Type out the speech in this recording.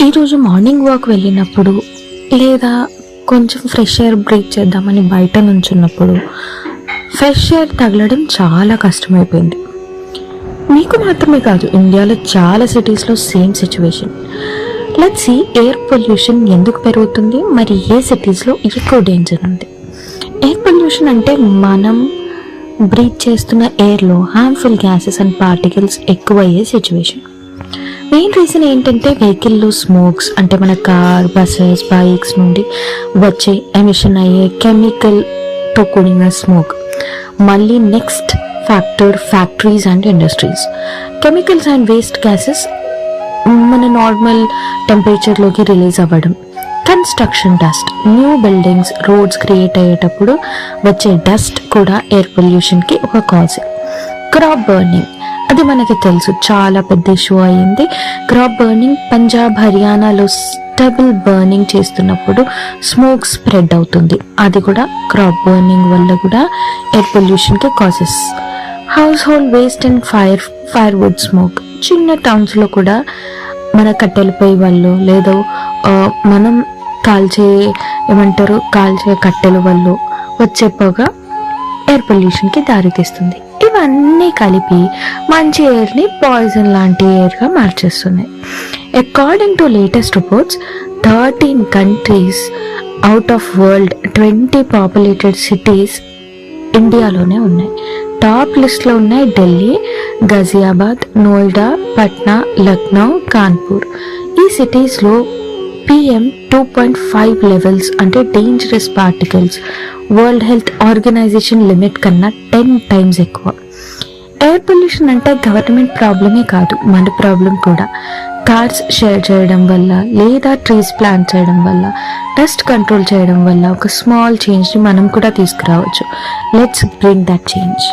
ఈరోజు morning walk వెళ్ళినప్పుడు లేదా కొంచెం ఫ్రెష్ ఎయిర్ బ్రీత్ చేద్దామని బయట నుంచున్నప్పుడు ఫ్రెష్ ఎయిర్ తగలడం చాలా కష్టమైపోయింది. మీకు మాత్రమే కాదు, ఇండియాలో చాలా సిటీస్లో same situation. Let's see air pollution ఎందుకు పెరుగుతుంది, మరి ఏ సిటీస్లో ఎక్కువ డేంజర్ ఉంది. ఎయిర్ పొల్యూషన్ అంటే మనం బ్రీత్ చేస్తున్న ఎయిర్లో హార్మ్ఫుల్ గ్యాసెస్ అండ్ పార్టికల్స్ ఎక్కువ అయ్యే సిచ్యువేషన్. మెయిన్ రీజన్ ఏంటంటే వెహికల్లో స్మోక్స్, అంటే మన కార్, బస్సెస్, బైక్స్ నుండి వచ్చే ఎమిషన్ అయ్యే కెమికల్తో కూడిన స్మోక్. మళ్ళీ next factor factories and industries. Chemicals and waste gases మన నార్మల్ టెంపరేచర్లోకి రిలీజ్ అవ్వడం. Construction dust, new buildings, roads create అయ్యేటప్పుడు వచ్చే డస్ట్ కూడా ఎయిర్ పొల్యూషన్కి ఒక కాజ్. క్రాప్ బర్నింగ్, అది మనకి తెలుసు, చాలా పెద్ద ఇష్యూ అయ్యింది. క్రాప్ బర్నింగ్ పంజాబ్, హర్యానాలో స్టెబుల్ బర్నింగ్ చేస్తున్నప్పుడు స్మోక్ స్ప్రెడ్ అవుతుంది. అది కూడా క్రాప్ బర్నింగ్ వల్ల కూడా ఎయిర్ పొల్యూషన్కి causes. Household waste and firewood smoke. చిన్న టౌన్స్లో కూడా మన కట్టెలపై వల్ల లేదా మనం కాల్చే కట్టెల వల్ల వచ్చే పొగ ఎయిర్ పొల్యూషన్కి దారితీస్తుంది. ఇవన్నీ కలిపి మంచి ఎయిర్ని పాయిజన్ లాంటి ఎయిర్గా మార్చేస్తున్నాయి. According to latest reports, 13 countries out of world 20 populated cities ఇండియాలోనే ఉన్నాయి. టాప్ లిస్ట్లో ఉన్నాయి ఢిల్లీ, గాజియాబాద్, నోయిడా, పట్నా, లక్నో, కాన్పూర్. ఈ సిటీస్లో PM 2.5 లెవెల్స్, అంటే dangerous particles, World Health Organization limit కన్నా 10 టైమ్స్ ఎక్కువ. ఎయిర్ పొల్యూషన్ అంటే గవర్నమెంట్ ప్రాబ్లమే కాదు, మన ప్రాబ్లం కూడా. కార్స్ షేర్ చేయడం వల్ల లేదా ట్రీస్ ప్లాంట్ చేయడం వల్ల, డస్ట్ కంట్రోల్ చేయడం వల్ల ఒక స్మాల్ చేంజ్ని మనం కూడా తీసుకురావచ్చు. Let's bring that change.